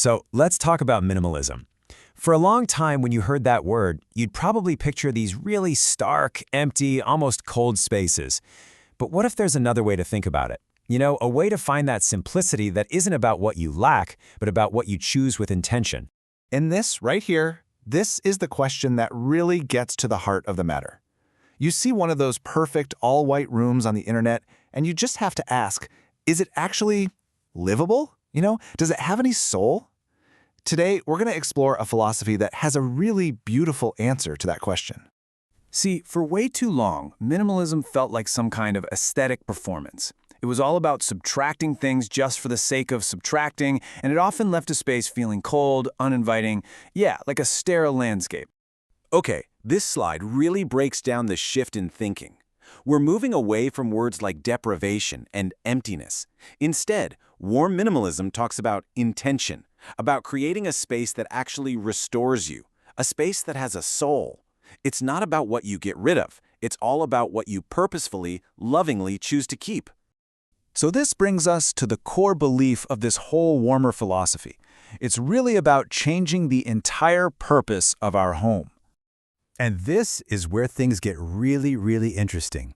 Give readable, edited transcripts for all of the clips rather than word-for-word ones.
So let's talk about minimalism. For a long time, when you heard that word, you'd probably picture these really stark, empty, almost cold spaces. But what if there's another way to think about it? A way to find that simplicity that isn't about what you lack, but about what you choose with intention. And this, right here, this is the question that really gets to the heart of the matter. You see one of those perfect all-white rooms on the internet, and you just have to ask, is it actually livable? Does it have any soul? Today, we're going to explore a philosophy that has a really beautiful answer to that question. See, for way too long, minimalism felt like some kind of aesthetic performance. It was all about subtracting things just for the sake of subtracting, and it often left a space feeling cold, uninviting, like a sterile landscape. Okay, this slide really breaks down the shift in thinking. We're moving away from words like deprivation and emptiness. Instead, warm minimalism talks about intention, about creating a space that actually restores you, a space that has a soul. It's not about what you get rid of. It's all about what you purposefully, lovingly choose to keep. So this brings us to the core belief of this whole warmer philosophy. It's really about changing the entire purpose of our home. And this is where things get really, really interesting.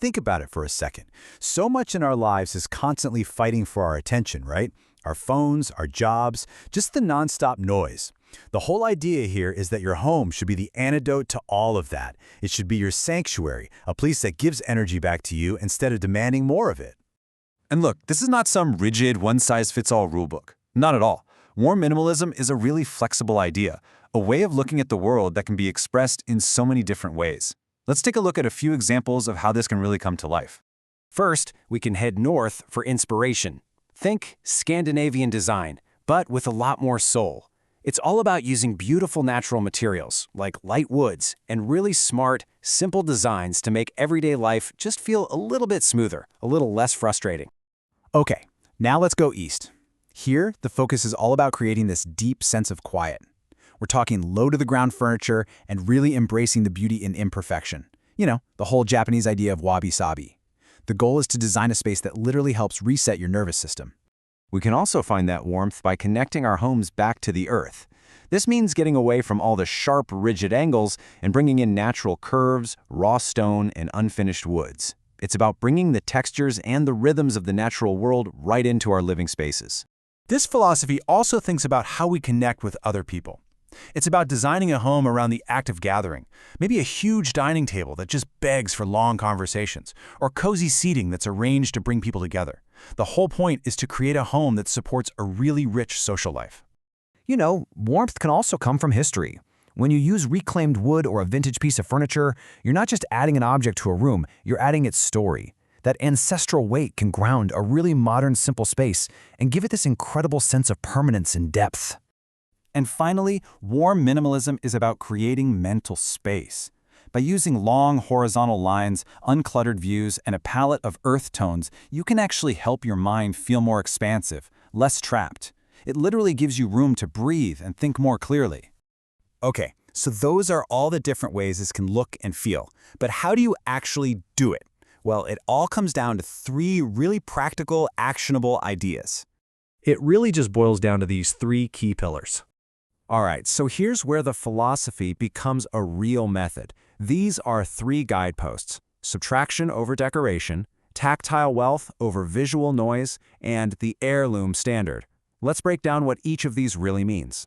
Think about it for a second. So much in our lives is constantly fighting for our attention, right? Our phones, our jobs, just the nonstop noise. The whole idea here is that your home should be the antidote to all of that. It should be your sanctuary, a place that gives energy back to you instead of demanding more of it. And look, this is not some rigid, one-size-fits-all rulebook. Not at all. Warm minimalism is a really flexible idea, a way of looking at the world that can be expressed in so many different ways. Let's take a look at a few examples of how this can really come to life. First, we can head north for inspiration. Think Scandinavian design, but with a lot more soul. It's all about using beautiful natural materials, like light woods, and really smart, simple designs to make everyday life just feel a little bit smoother, a little less frustrating. Okay, now let's go east. Here, the focus is all about creating this deep sense of quiet. We're talking low-to-the-ground furniture and really embracing the beauty in imperfection. The whole Japanese idea of wabi-sabi. The goal is to design a space that literally helps reset your nervous system. We can also find that warmth by connecting our homes back to the earth. This means getting away from all the sharp, rigid angles and bringing in natural curves, raw stone, and unfinished woods. It's about bringing the textures and the rhythms of the natural world right into our living spaces. This philosophy also thinks about how we connect with other people. It's about designing a home around the act of gathering, maybe a huge dining table that just begs for long conversations, or cozy seating that's arranged to bring people together. The whole point is to create a home that supports a really rich social life. Warmth can also come from history. When you use reclaimed wood or a vintage piece of furniture, you're not just adding an object to a room, you're adding its story. That ancestral weight can ground a really modern, simple space and give it this incredible sense of permanence and depth. And finally, warm minimalism is about creating mental space. By using long horizontal lines, uncluttered views, and a palette of earth tones, you can actually help your mind feel more expansive, less trapped. It literally gives you room to breathe and think more clearly. Okay, so those are all the different ways this can look and feel. But how do you actually do it? Well, it all comes down to 3 really practical, actionable ideas. It really just boils down to these 3 key pillars. All right, so here's where the philosophy becomes a real method. These are 3 guideposts: subtraction over decoration, tactile wealth over visual noise, and the heirloom standard. Let's break down what each of these really means.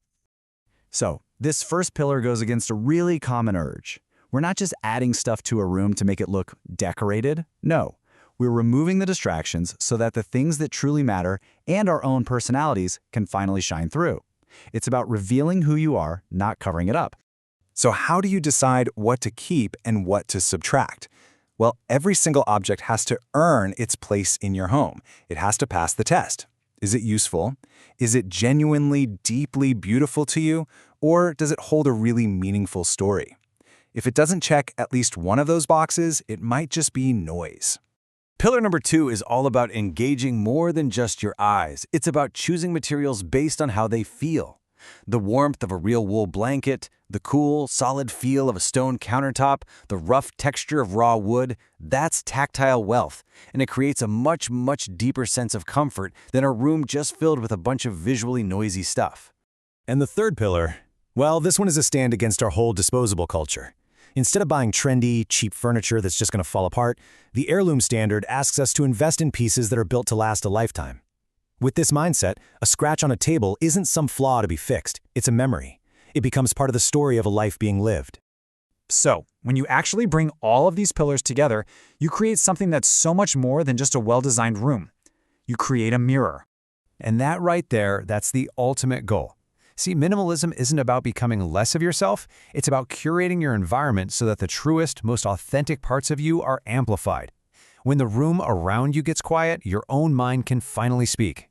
So, this first pillar goes against a really common urge. We're not just adding stuff to a room to make it look decorated. No, we're removing the distractions so that the things that truly matter and our own personalities can finally shine through. It's about revealing who you are, not covering it up. So how do you decide what to keep and what to subtract? Well, every single object has to earn its place in your home. It has to pass the test. Is it useful? Is it genuinely, deeply beautiful to you? Or does it hold a really meaningful story? If it doesn't check at least one of those boxes, it might just be noise. Pillar number 2 is all about engaging more than just your eyes. It's about choosing materials based on how they feel. The warmth of a real wool blanket, The cool, solid feel of a stone countertop, the rough texture of raw wood, that's tactile wealth, and it creates a much, much deeper sense of comfort than a room just filled with a bunch of visually noisy stuff. And the third pillar, well, this one is a stand against our whole disposable culture. Instead of buying trendy, cheap furniture that's just going to fall apart, the heirloom standard asks us to invest in pieces that are built to last a lifetime. With this mindset, a scratch on a table isn't some flaw to be fixed, it's a memory. It becomes part of the story of a life being lived. So, when you actually bring all of these pillars together, you create something that's so much more than just a well-designed room. You create a mirror. And that right there, that's the ultimate goal. See, minimalism isn't about becoming less of yourself, it's about curating your environment so that the truest, most authentic parts of you are amplified. When the room around you gets quiet, your own mind can finally speak.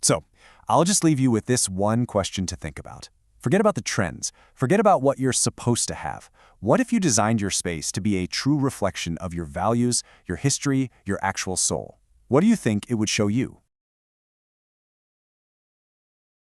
So, I'll just leave you with this one question to think about. Forget about the trends. Forget about what you're supposed to have. What if you designed your space to be a true reflection of your values, your history, your actual soul? What do you think it would show you?